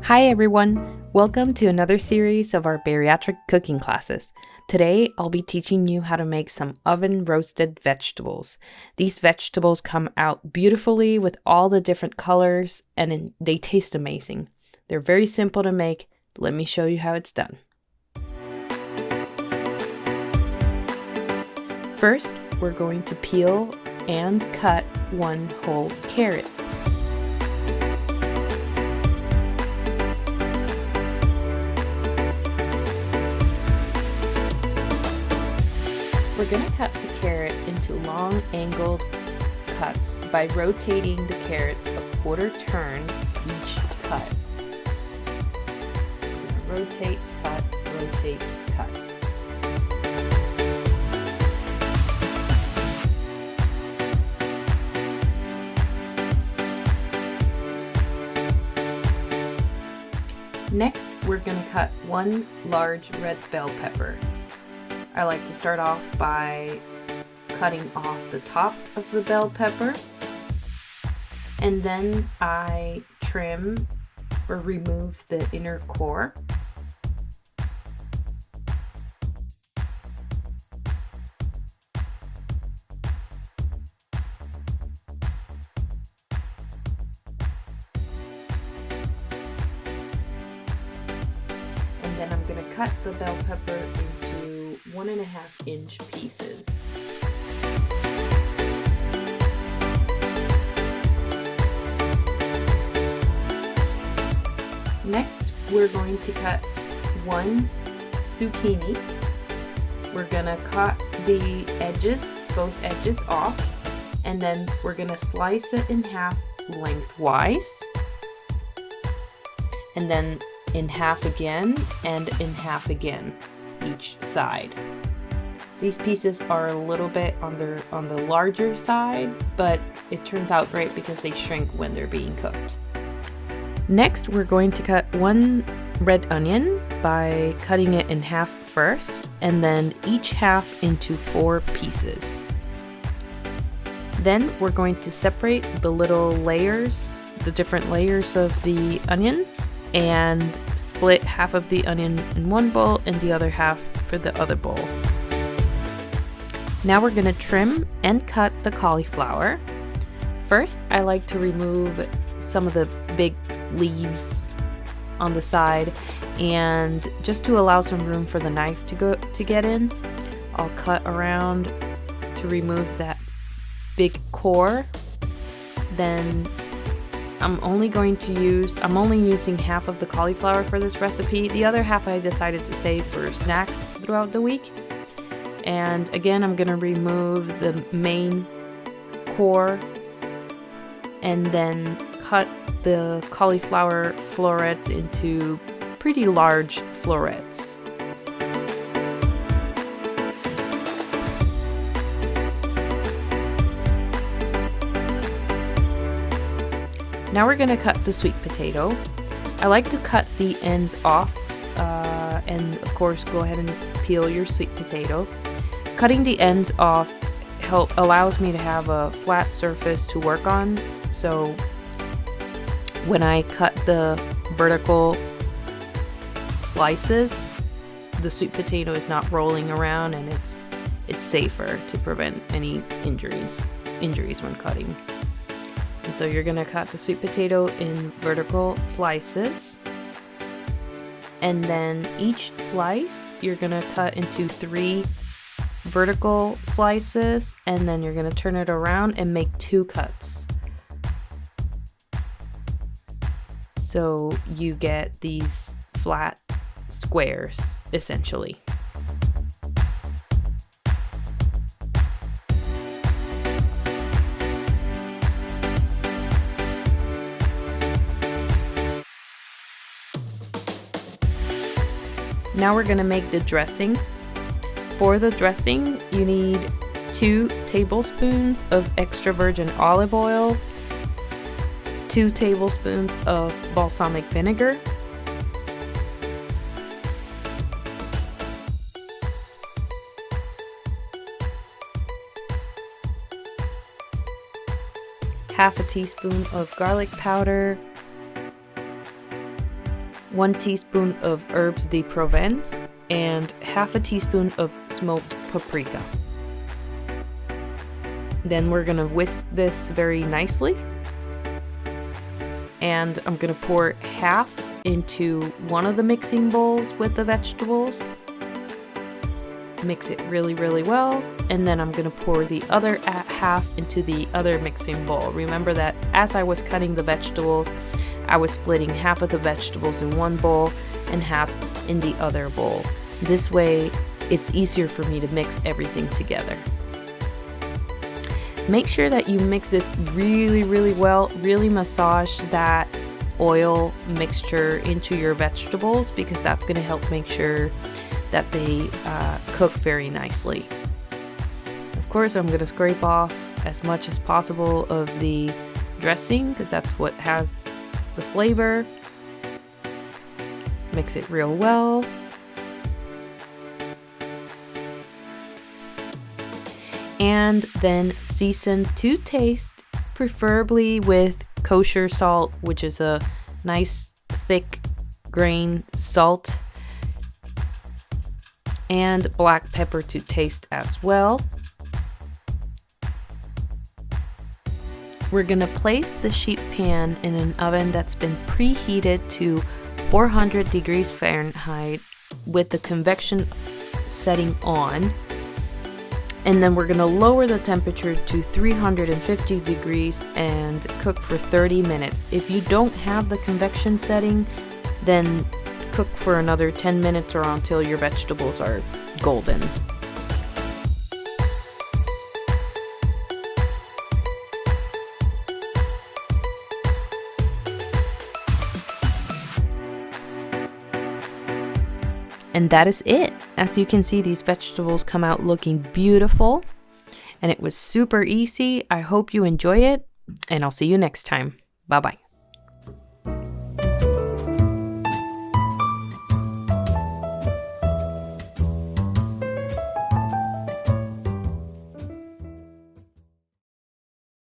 Hi everyone! Welcome to another series of our bariatric cooking classes. Today I'll be teaching you how to make some oven roasted vegetables. These vegetables come out beautifully with all the different colors and they taste amazing. They're very simple to make. Let me show you how it's done. First, we're going to peel and cut one whole carrot. We're going to cut the carrot into long angled cuts by rotating the carrot a quarter turn each cut. Rotate, cut, rotate, cut. Next, we're going to cut one large red bell pepper. I like to start off by cutting off the top of the bell pepper, and then I trim or remove the inner core. And then I'm going to cut the bell pepper into 1.5-inch pieces. Next, we're going to cut one zucchini. We're gonna cut the edges, both edges off, and then we're gonna slice it in half lengthwise, and then in half again, and in half again each side. These pieces are a little bit on the larger side, but it turns out great because they shrink when they're being cooked. Next, we're going to cut one red onion by cutting it in half first, and then each half into 4 pieces. Then we're going to separate the little layers, the different layers of the onion, and split half of the onion in one bowl and the other half for the other bowl. Now we're going to trim and cut the cauliflower. First, I like to remove some of the big leaves on the side, and just to allow some room for the knife to get in, I'll cut around to remove that big core. Then I'm only using half of the cauliflower for this recipe. The other half I decided to save for snacks throughout the week. And again, I'm gonna remove the main core and then cut the cauliflower florets into pretty large florets. Now we're going to cut the sweet potato. I like to cut the ends off and of course go ahead and peel your sweet potato. Cutting the ends off allows me to have a flat surface to work on, so when I cut the vertical slices, the sweet potato is not rolling around, and it's safer to prevent any injuries when cutting. And so you're gonna cut the sweet potato in vertical slices, and then each slice you're gonna cut into 3 vertical slices, and then you're gonna turn it around and make 2 cuts. So you get these flat squares, essentially. Now we're going to make the dressing. For the dressing, you need 2 tablespoons of extra virgin olive oil, 2 tablespoons of balsamic vinegar, half a teaspoon of garlic powder, 1 teaspoon of herbes de Provence, and half a teaspoon of smoked paprika. Then we're gonna whisk this very nicely. And I'm gonna pour half into one of the mixing bowls with the vegetables. Mix it really, really well. And then I'm gonna pour the other half into the other mixing bowl. Remember that as I was cutting the vegetables, I was splitting half of the vegetables in one bowl and half in the other bowl. This way, it's easier for me to mix everything together. Make sure that you mix this really, really well. Really massage that oil mixture into your vegetables, because that's going to help make sure that they cook very nicely. Of course, I'm going to scrape off as much as possible of the dressing, because that's what has the flavor. Mix it real well. And then season to taste, preferably with kosher salt, which is a nice thick grain salt, and black pepper to taste as well. We're gonna place the sheet pan in an oven that's been preheated to 400 degrees Fahrenheit with the convection setting on. And then we're gonna lower the temperature to 350 degrees and cook for 30 minutes. If you don't have the convection setting, then cook for another 10 minutes or until your vegetables are golden. And that is it. As you can see, these vegetables come out looking beautiful, and it was super easy. I hope you enjoy it, and I'll see you next time. Bye-bye.